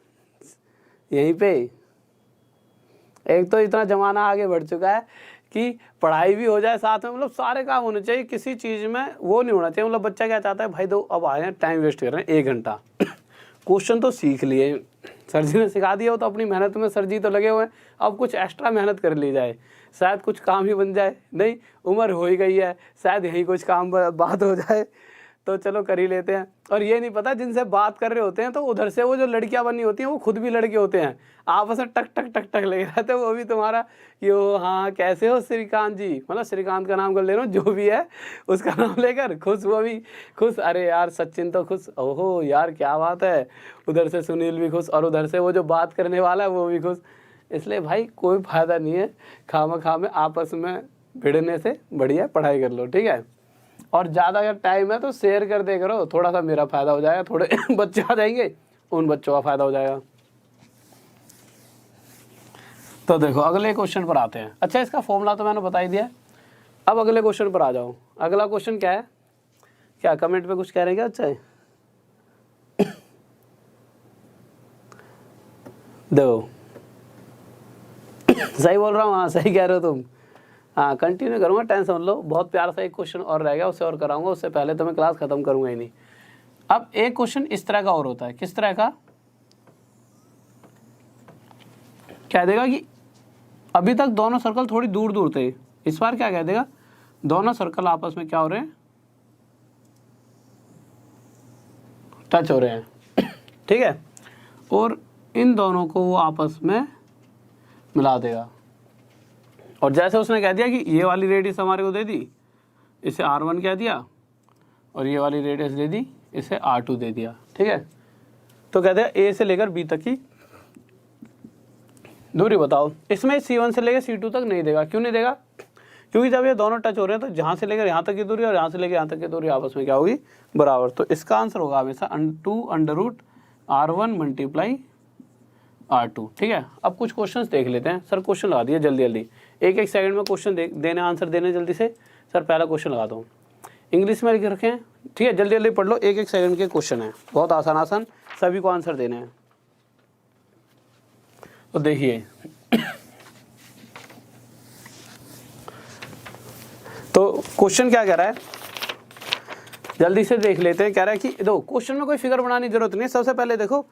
यहीं पे। एक तो इतना ज़माना आगे बढ़ चुका है कि पढ़ाई भी हो जाए साथ में, मतलब सारे काम होने चाहिए, किसी चीज़ में वो नहीं होना चाहिए। मतलब बच्चा क्या चाहता है, भाई दो अब आए हैं टाइम वेस्ट कर रहे हैं 1 घंटा, क्वेश्चन तो सीख लिए, सर जी ने सिखा दिया हो तो अपनी मेहनत में सर जी तो लगे हुए हैं, अब कुछ एक्स्ट्रा मेहनत कर ली जाए, शायद कुछ काम ही बन जाए। नहीं, उम्र हो ही गई है, शायद यही कुछ काम बात हो जाए, तो चलो कर ही लेते हैं। और ये नहीं पता जिनसे बात कर रहे होते हैं तो उधर से वो जो लड़कियां बनी होती हैं वो खुद भी लड़के होते हैं, आपस में टक टक टक टक लगे रहते हैं, वो भी तुम्हारा कि ओ हाँ कैसे हो श्रीकांत जी, मतलब श्रीकांत का नाम कर ले रहा हूँ, जो भी है उसका नाम लेकर खुश, वो भी खुश। अरे यार सचिन तो खुश, ओहो यार क्या बात है, उधर से सुनील भी खुश और उधर से वो जो बात करने वाला है वो भी खुश। इसलिए भाई कोई फ़ायदा नहीं है खामा में आपस में भिड़ने से, बढ़िया पढ़ाई कर लो, ठीक है। और ज़्यादा अगर टाइम है तो शेयर कर दे करो, थोड़ा सा मेरा फ़ायदा हो जाएगा, थोड़े बच्चे आ जाएंगे उन बच्चों का फ़ायदा हो जाएगा। तो देखो अगले क्वेश्चन पर आते हैं। अच्छा इसका फॉर्मूला तो मैंने बता ही दिया, अब अगले क्वेश्चन पर आ जाओ। अगला क्वेश्चन क्या है, क्या कमेंट पे कुछ कह रहे हैं क्या? अच्छा है देखो सही बोल रहा हूँ, हाँ सही कह रहे हो तुम, हाँ कंटिन्यू करूँगा, टेंशन मत लो। बहुत प्यार से एक क्वेश्चन और रह गया, उससे और कराऊंगा, उससे पहले तो मैं क्लास खत्म करूँगा ही नहीं। अब एक क्वेश्चन इस तरह का और होता है, किस तरह का, कह देगा कि अभी तक दोनों सर्कल थोड़ी दूर दूर थे, इस बार क्या कह देगा, दोनों सर्कल आपस में क्या हो रहे हैं, टच हो रहे हैं, ठीक है। और इन दोनों को वो आपस में मिला देगा। और जैसे उसने कह दिया कि ये वाली रेडियस हमारे को दे दी, इसे R1 कह दिया, और ये वाली रेडियस दे दी, इसे R2 दे दिया, ठीक है। तो कहते हैं A से लेकर B तक की दूरी बताओ। इसमें C1 से लेकर C2 तक नहीं देगा, क्यों नहीं देगा, क्योंकि जब ये दोनों टच हो रहे हैं तो जहाँ से लेकर यहाँ तक की दूरी और यहाँ से लेकर यहाँ तक की दूरी आपस में क्या होगी, बराबर। तो इसका आंसर होगा हमेशा 2√R1 × R2, ठीक है। अब कुछ क्वेश्चंस देख लेते हैं। सर क्वेश्चन लगा दिए जल्दी जल्दी, एक एक सेकंड में क्वेश्चन देने, आंसर देने जल्दी से। सर पहला क्वेश्चन लगाता हूँ, इंग्लिश में लिख रखे हैं, ठीक है, जल्दी जल्दी पढ़ लो, एक एक सेकंड के क्वेश्चन है, बहुत आसान आसान, सभी को आंसर देने हैं। तो देखिए तो क्वेश्चन क्या कह रहा है, जल्दी से देख लेते हैं। कह रहा है कि दो क्वेश्चन में कोई फिगर बनाने की जरूरत नहीं है। सबसे पहले देखो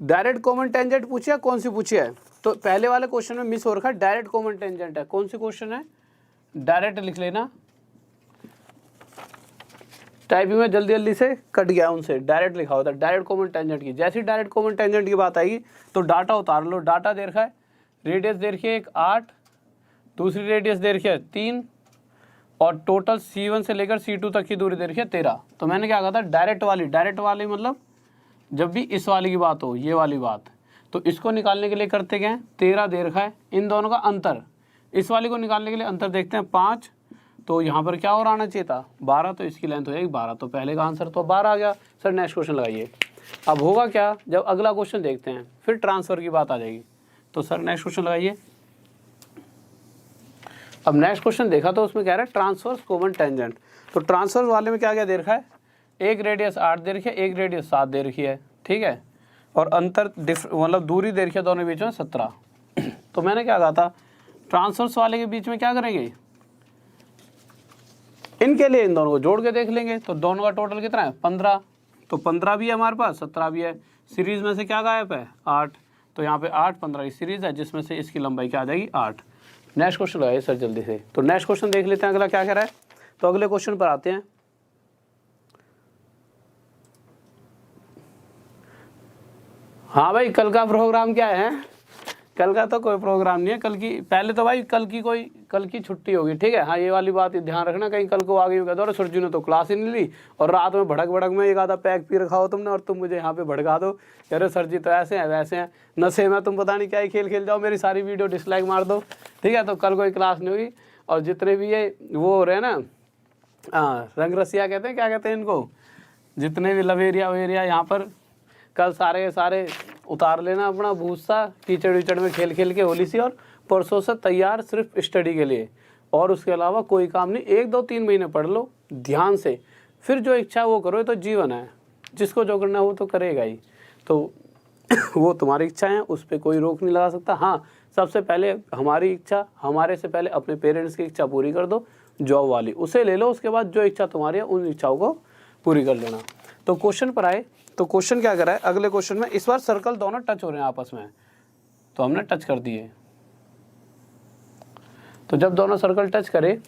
डायरेक्ट कॉमन टेंजेंट पूछी है, कौन सी पूछी है, तो पहले वाले क्वेश्चन में मिस हो रखा है, डायरेक्ट कॉमन टेंजेंट है। कौन सी क्वेश्चन है, डायरेक्ट लिख लेना, टाइपिंग में जल्दी जल्दी से कट गया उनसे, डायरेक्ट लिखा होता है डायरेक्ट कॉमन टेंजेंट की। जैसे डायरेक्ट कॉमन टेंजेंट की बात आएगी तो डाटा उतार लो। डाटा दे रखा है, रेडियस दे रखी है एक 8, दूसरी रेडियस दे रखी है 3, और टोटल C1 से लेकर C2 तक की दूरी दे रखी है 13। तो मैंने क्या कहा था, डायरेक्ट वाली मतलब जब भी इस वाली की बात हो, ये वाली बात, तो इसको निकालने के लिए करते क्या है, 13 दे रखा है, इन दोनों का अंतर, इस वाली को निकालने के लिए अंतर देखते हैं 5, तो यहाँ पर क्या और आना चाहिए था 12, तो इसकी लेंथ हो जाएगी 12, तो पहले का आंसर तो 12 आ गया। सर नेक्स्ट क्वेश्चन लगाइए। अब होगा क्या, जब अगला क्वेश्चन देखते हैं फिर ट्रांसफ़र की बात आ जाएगी। तो सर नेक्स्ट क्वेश्चन लगाइए। अब नेक्स्ट क्वेश्चन देखा तो उसमें कह रहा है ट्रांसवर्स कॉमन टेंजेंट। तो ट्रांसवर्स वाले में क्या क्या दे रखा है, एक रेडियस 8 दे रखी है, एक रेडियस 7 दे रखी है, ठीक है, और अंतर मतलब दूरी दे रखी है दोनों के बीच में 17। तो मैंने क्या कहा था, ट्रांसवर्स वाले के बीच में क्या करेंगे, इनके लिए इन दोनों को जोड़ के देख लेंगे, तो दोनों का टोटल कितना है 15, तो 15 भी है हमारे पास, 17 भी है। सीरीज़ में से क्या गायब है? 8। तो यहाँ पे 8 15 की सीरीज़ है, जिसमें से इसकी लंबाई क्या आ जाएगी? 8। नेक्स्ट क्वेश्चन लगाइए सर जल्दी से। तो नेक्स्ट क्वेश्चन देख लेते हैं अगला क्या कह रहा है। तो अगले क्वेश्चन पर आते हैं। हाँ भाई, कल का प्रोग्राम क्या है? कल का तो कोई प्रोग्राम नहीं है। कल की पहले तो भाई कल की छुट्टी होगी, ठीक है। हाँ, ये वाली बात ध्यान रखना, कहीं कल को आगे कहते हो सर जी ने तो क्लास ही नहीं ली और रात में भड़क भड़क में एक आधा पैक पी रखा हो तुमने और तुम मुझे यहाँ पे भड़का दो, कह रहे सर जी तो ऐसे हैं वैसे हैं, नशे में तुम पता नहीं क्या ही खेल खेल जाओ, मेरी सारी वीडियो डिसलाइक मार दो, ठीक है। तो कल कोई क्लास नहीं होगी। और जितने भी ये वो हो रहे हैं ना, हाँ, रंग रसिया कहते हैं, क्या कहते हैं इनको, जितने भी लवेरिया वेरिया यहाँ पर, कल सारे के सारे उतार लेना अपना भूसा कीचड़ विचड़ में खेल खेल के होली सी, और परसों से तैयार सिर्फ स्टडी के लिए, और उसके अलावा कोई काम नहीं। 1 2 3 महीने पढ़ लो ध्यान से, फिर जो इच्छा वो करो। तो जीवन है, जिसको जो करना है वो तो करेगा ही। तो वो तुम्हारी इच्छा है, उस पर कोई रोक नहीं लगा सकता। हाँ, सबसे पहले हमारी इच्छा, हमारे से पहले अपने पेरेंट्स की इच्छा पूरी कर दो, जॉब वाली उसे ले लो, उसके बाद जो इच्छा तुम्हारी है उन इच्छाओं को पूरी कर लेना। तो क्वेश्चन पर आए, तो क्वेश्चन क्या करा है अगले क्वेश्चन में, इस बार सर्कल दोनों टच हो रहे हैं आपस में, तो हमने टच कर दिए। तो जब दोनों सर्कल टच करे,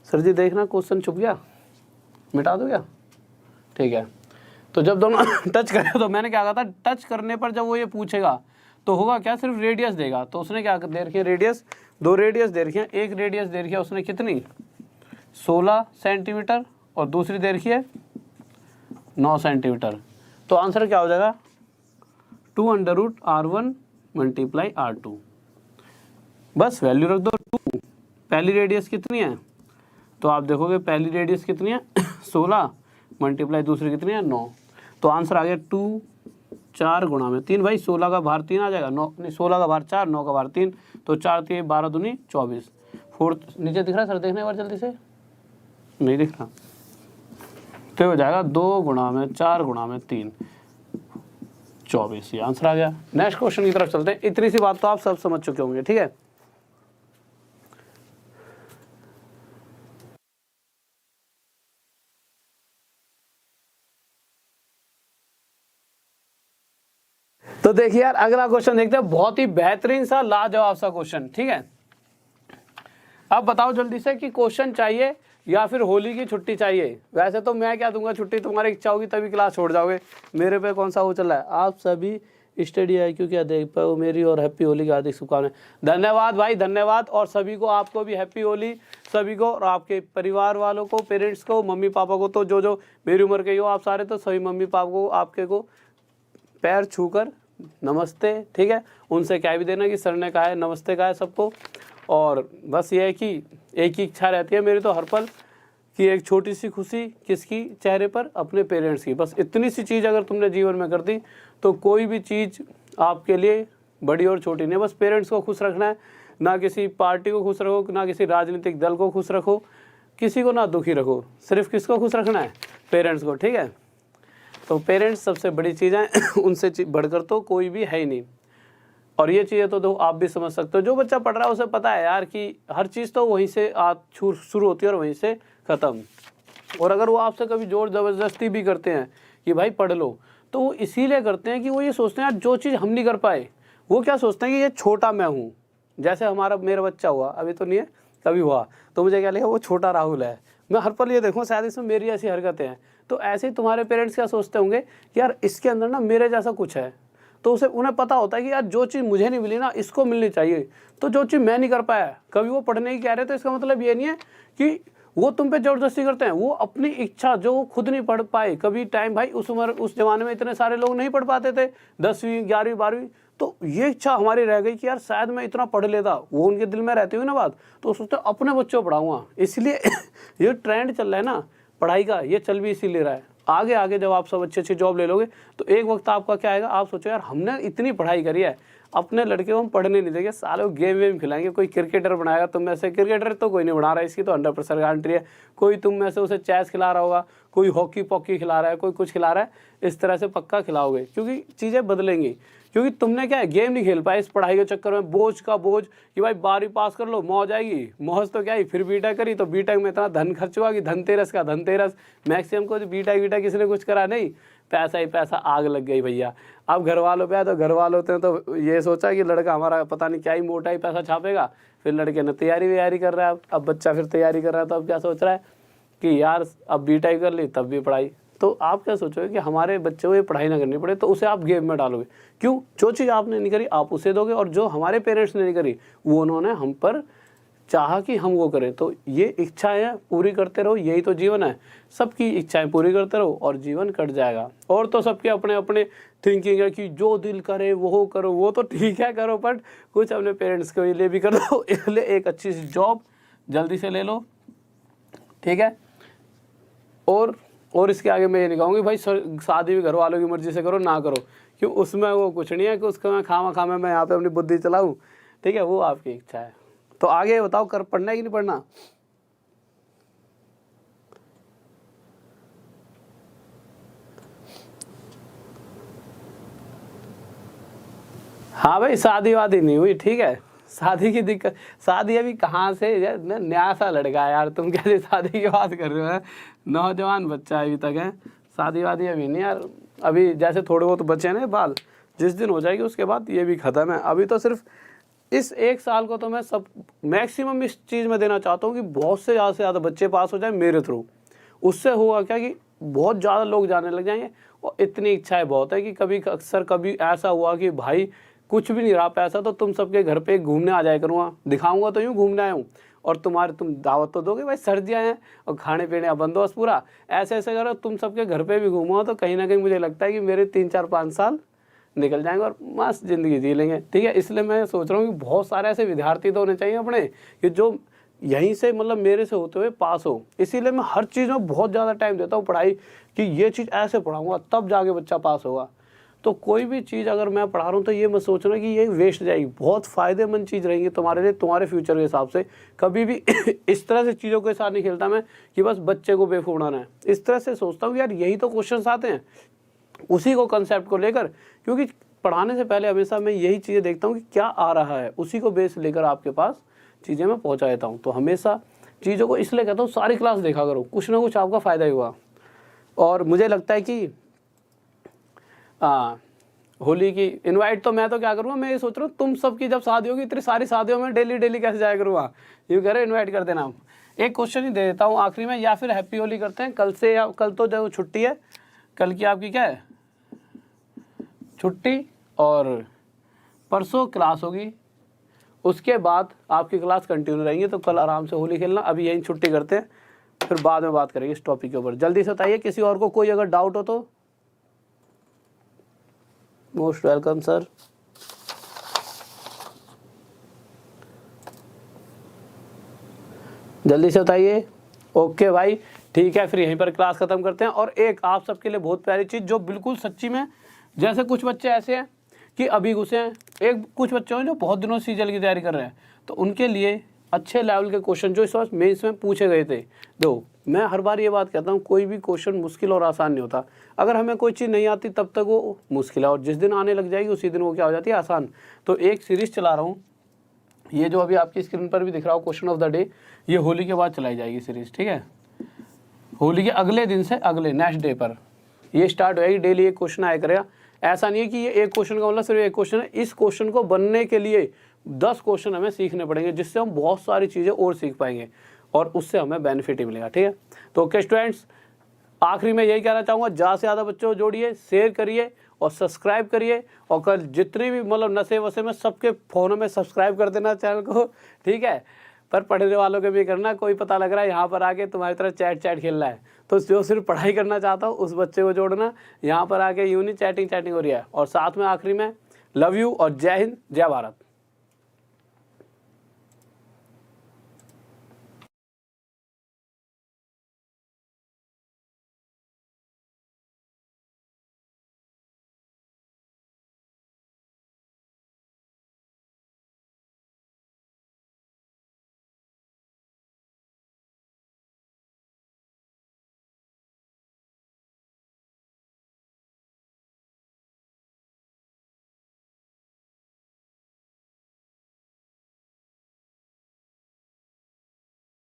सर जी देखना क्वेश्चन छुप गया, मिटा दो क्या? ठीक है। तो जब दोनों टच करे, तो मैंने क्या कहा था, टच करने पर जब वो ये पूछेगा तो होगा क्या, सिर्फ रेडियस देगा। तो उसने क्या दे रखी है, रेडियस, 2 रेडियस दे रखी है। एक रेडियस दे रखी है उसने कितनी, 16 सेंटीमीटर, और दूसरी दे रखी है 9 सेंटीमीटर। तो आंसर क्या हो जाएगा, 2√R1 × R2। बस वैल्यू रख दो 2। पहली रेडियस कितनी है, तो आप देखोगे पहली रेडियस कितनी है 16 मल्टीप्लाई दूसरी कितनी है 9। तो आंसर आ गया 2 4 गुणा में 3। भाई 16 का भार 3 आ जाएगा, 9 नहीं 16 का भार 4, 9 का भार 3, तो 4 3 12 दूनी 24। 4 नीचे दिख रहा है सर, देखने एक बार जल्दी से, नहीं दिख रहा। तो हो जाएगा 2 गुणा में 4 गुणा में 3, 24। ये आंसर आ गया। नेक्स्ट क्वेश्चन की तरफ चलते हैं। इतनी सी बात तो आप सब समझ चुके होंगे, ठीक है। तो देखिए यार, अगला क्वेश्चन देखते हैं, बहुत ही बेहतरीन सा लाजवाब सा क्वेश्चन, ठीक है। अब बताओ जल्दी से कि क्वेश्चन चाहिए या फिर होली की छुट्टी चाहिए। वैसे तो मैं क्या दूंगा छुट्टी, तुम्हारी इच्छा होगी तभी क्लास छोड़ जाओगे, मेरे पे कौन सा वो चल रहा है। आप सभी स्टडी IQ क्या देख पाओ मेरी, और हैप्पी होली की हार्दिक शुभकामनाएं। धन्यवाद भाई, धन्यवाद। और सभी को, आपको भी हैप्पी होली, सभी को, और आपके परिवार वालों को, पेरेंट्स को, मम्मी पापा को, तो जो जो मेरी उम्र के हो आप सारे, तो सभी मम्मी पापा को, आपके को पैर छूकर नमस्ते, ठीक है। उनसे क्या भी देना कि सर ने कहा है, नमस्ते कहा है सबको। और बस ये है कि एक ही इच्छा रहती है मेरी तो हर पल, कि एक छोटी सी खुशी किसकी चेहरे पर, अपने पेरेंट्स की। बस इतनी सी चीज़ अगर तुमने जीवन में कर दी तो कोई भी चीज़ आपके लिए बड़ी और छोटी नहीं। बस पेरेंट्स को खुश रखना है, ना किसी पार्टी को खुश रखो, ना किसी राजनीतिक दल को खुश रखो, किसी को ना दुखी रखो, सिर्फ किसको खुश रखना है, पेरेंट्स को, ठीक है। तो पेरेंट्स सबसे बड़ी चीज़ है, उनसे बढ़कर तो कोई भी है ही नहीं। और ये चीज़ें तो आप भी समझ सकते हो, जो बच्चा पढ़ रहा है उसे पता है यार कि हर चीज़ तो वहीं से शुरू होती है और वहीं से ख़त्म। और अगर वो आपसे कभी जोर ज़बरदस्ती भी करते हैं कि भाई पढ़ लो, तो वो इसीलिए करते हैं कि वो ये सोचते हैं यार जो चीज़ हम नहीं कर पाए, वो क्या सोचते हैं कि ये छोटा मैं हूँ। जैसे मेरा बच्चा हुआ, अभी तो नहीं है, कभी हुआ तो मुझे क्या लगा वो छोटा राहुल है। मैं हर पल ये देखूँ शायद इसमें मेरी ऐसी हरकतें हैं। तो ऐसे ही तुम्हारे पेरेंट्स क्या सोचते होंगे कि यार इसके अंदर ना मेरे जैसा कुछ है। तो उन्हें पता होता है कि यार जो चीज़ मुझे नहीं मिली ना, इसको मिलनी चाहिए। तो जो चीज़ मैं नहीं कर पाया, कभी वो पढ़ने की कह रहे, तो इसका मतलब ये नहीं है कि वो तुम पे ज़बरदस्ती करते हैं। वो अपनी इच्छा, जो वो खुद नहीं पढ़ पाए कभी टाइम, भाई उस ज़माने में इतने सारे लोग नहीं पढ़ पाते थे, 10वीं 11वीं 12वीं। तो ये इच्छा हमारी रह गई कि यार शायद मैं इतना पढ़ लेता, वो उनके दिल में रहती हुई ना बात, तो सोचते अपने बच्चों को पढ़ाऊँगा। इसलिए ये ट्रेंड चल रहा है ना पढ़ाई का, ये चल भी इसीलिए रहा है। आगे आगे जब आप सब अच्छी अच्छी जॉब ले लोगे तो एक वक्त आपका क्या आएगा, आप सोचो यार हमने इतनी पढ़ाई करी है, अपने लड़के को हम पढ़ने नहीं देंगे, सालों गेम वेम खिलाएंगे, कोई क्रिकेटर बनाएगा। तुम में से क्रिकेटर तो कोई नहीं बना रहा है, इसकी तो 100% गारंटी है। कोई तुम में से उसे चेस खिला रहा होगा, कोई हॉकी पॉकी खिला रहा है, कोई कुछ खिला रहा है, इस तरह से पक्का खिलाओगे, क्योंकि चीज़ें बदलेंगी। क्योंकि तुमने क्या है, गेम नहीं खेल पाए इस पढ़ाई के चक्कर में, बोझ का बोझ कि भाई 12वीं पास कर लो मौज आएगी, मौज तो क्या ही, फिर बीटेक करी तो बीटेक में इतना धन खर्च हुआ कि धनतेरस का धनतेरस। मैक्सिमम को बीटेक किसी ने कुछ करा नहीं, पैसा ही पैसा, आग लग गई भैया। अब घर वालों पे आए तो घर वालों ने तो ये सोचा कि लड़का हमारा पता नहीं क्या ही मोटा ही पैसा छापेगा। फिर लड़के ने तैयारी कर रहा है, अब बच्चा फिर तैयारी कर रहा है, तो अब क्या सोच रहा है कि यार अब बीटेक कर ली तब भी पढ़ाई। तो आप क्या सोचोगे कि हमारे बच्चे को ये पढ़ाई ना करनी पड़े, तो उसे आप गेम में डालोगे। क्यों? जो चीज़ आपने नहीं करी आप उसे दोगे, और जो हमारे पेरेंट्स ने नहीं करी वो उन्होंने हम पर चाहा कि हम वो करें। तो ये इच्छाएं पूरी करते रहो, यही तो जीवन है। सबकी इच्छाएं पूरी करते रहो और जीवन कट जाएगा। और तो सबके अपने अपने थिंकिंग है कि जो दिल करे वो करो, वो तो ठीक है करो, बट कुछ अपने पेरेंट्स के लिए भी कर लो। इसलिए एक अच्छी सी जॉब जल्दी से ले लो, ठीक है। और इसके आगे मैं ये नहीं कहूँगी भाई शादी भी घर वालों की मर्जी से करो ना करो, क्यों उसमें वो कुछ नहीं है कि उसका मैं खामा मैं यहाँ पे अपनी बुद्धि चलाऊँ, ठीक है, वो आपकी इच्छा है। तो आगे बताओ, कर पढ़ना है कि नहीं पढ़ना? हाँ भाई, शादी वादी नहीं हुई, ठीक है। शादी की दिक्कत, शादी अभी कहाँ से, नया सा लड़का है यार, तुम कैसे शादी की बात कर रहे हो? नौजवान बच्चा अभी तक है, शादी वादी अभी नहीं यार। अभी जैसे थोड़े बहुत बचे हैं बाल, जिस दिन हो जाएगी उसके बाद ये भी ख़त्म है। अभी तो सिर्फ इस 1 साल को तो मैं सब मैक्सिमम इस चीज़ में देना चाहता हूँ कि बहुत से ज़्यादा बच्चे पास हो जाए मेरे थ्रू। उससे हुआ क्या कि बहुत ज़्यादा लोग जाने लग जाएंगे। और इतनी इच्छाएं बहुत है कि कभी अक्सर कभी ऐसा हुआ कि भाई कुछ भी नहीं रहा पैसा, तो तुम सबके घर पे घूमने आ जाया करूँगा, दिखाऊंगा तो यूँ घूमने आया हूँ, और तुम दावत तो दोगे भाई, सर्दियाँ हैं और खाने पीने का बंदोबस्त पूरा, ऐसे ऐसे करो तुम सबके घर पे भी घूमो, तो कहीं ना कहीं मुझे लगता है कि मेरे 3-4-5 साल निकल जाएंगे और मस्त ज़िंदगी जी लेंगे, ठीक है। इसलिए मैं सोच रहा हूँ कि बहुत सारे ऐसे विद्यार्थी तो होने चाहिए अपने कि जो यहीं से मतलब मेरे से होते हुए पास हो। इसीलिए मैं हर चीज़ में बहुत ज़्यादा टाइम देता हूँ पढ़ाई, कि ये चीज़ ऐसे पढ़ाऊँगा तब जाके बच्चा पास होगा। तो कोई भी चीज़ अगर मैं पढ़ा रहा हूँ तो ये मैं सोच रहा हूँ कि ये वेस्ट जाएगी, बहुत फ़ायदेमंद चीज़ रहेंगी तुम्हारे लिए, तुम्हारे फ्यूचर के हिसाब से। कभी भी इस तरह से चीज़ों के साथ नहीं खेलता मैं कि बस बच्चे को बेवकूफ़ बनाना है। इस तरह से सोचता हूँ कि यार यही तो क्वेश्चन आते हैं, उसी को कंसेप्ट को लेकर, क्योंकि पढ़ाने से पहले हमेशा मैं यही चीज़ें देखता हूँ कि क्या आ रहा है, उसी को बेस लेकर आपके पास चीज़ें मैं पहुँचा देता हूँ। तो हमेशा चीज़ों को इसलिए कहता हूँ सारी क्लास देखा करो, कुछ ना कुछ आपका फ़ायदा ही हुआ। और मुझे लगता है कि होली की इनवाइट तो मैं तो क्या करूँगा, मैं ये सोच रहा हूँ तुम सबकी जब शादी होगी, इतनी सारी शादियों में डेली कैसे जाया करूँगा, यूँ कह रहे इन्वाइट कर देना। एक क्वेश्चन ही दे देता हूँ आखिरी में, या फिर हैप्पी होली करते हैं कल से, या कल तो जो छुट्टी है, कल की आपकी क्या है छुट्टी, और परसों क्लास होगी, उसके बाद आपकी क्लास कंटिन्यू रहेंगी। तो कल आराम से होली खेलना, अभी यहीं छुट्टी करते हैं, फिर बाद में बात करेंगे इस टॉपिक के ऊपर। जल्दी से बताइए किसी और को कोई अगर डाउट हो तो। Most welcome sir. जल्दी से बताइए। ओके भाई, ठीक है, फिर यहीं पर क्लास खत्म करते हैं। और एक आप सबके लिए बहुत प्यारी चीज़ जो बिल्कुल सच्ची में, जैसे कुछ बच्चे ऐसे हैं कि अभी घुसे हैं, एक कुछ बच्चे हैं जो बहुत दिनों से सीजल की तैयारी कर रहे हैं, तो उनके लिए अच्छे लेवल के क्वेश्चन जो इस वक्त मेंस में पूछे गए थे। दो, मैं हर बार ये बात कहता हूँ, कोई भी क्वेश्चन मुश्किल और आसान नहीं होता। अगर हमें कोई चीज़ नहीं आती तब तक वो मुश्किल है, और जिस दिन आने लग जाएगी उसी दिन वो क्या हो जाती है, आसान। तो एक सीरीज़ चला रहा हूँ, ये जो अभी आपकी स्क्रीन पर भी दिख रहा हो, क्वेश्चन ऑफ द डे, ये होली के बाद चलाई जाएगी सीरीज़, ठीक है। होली के अगले दिन से अगले नेक्स्ट डे पर ये स्टार्ट होएगी, डेली एक क्वेश्चन आया करेगा। ऐसा नहीं है कि ये एक क्वेश्चन का मतलब सिर्फ एक क्वेश्चन है, इस क्वेश्चन को बनने के लिए 10 क्वेश्चन हमें सीखने पड़ेंगे, जिससे हम बहुत सारी चीज़ें और सीख पाएंगे और उससे हमें बेनिफिट ही मिलेगा, ठीक है। तो ओके स्टूडेंट्स, आखिरी में यही कहना चाहूँगा, ज़्यादा से ज़्यादा बच्चों को जोड़िए, शेयर करिए और सब्सक्राइब करिए। और कल जितनी भी मतलब नशे वसे में सबके फ़ोनों में सब्सक्राइब कर देना चैनल को, ठीक है। पर पढ़ने वालों के भी करना, कोई पता लग रहा है यहाँ पर आके तुम्हारी तरह चैट खेलना है, तो जो सिर्फ पढ़ाई करना चाहता हूँ उस बच्चे को जोड़ना, यहाँ पर आके यूँ नहीं चैटिंग हो रही है। और साथ में आखिरी में लव यू और जय हिंद, जय भारत।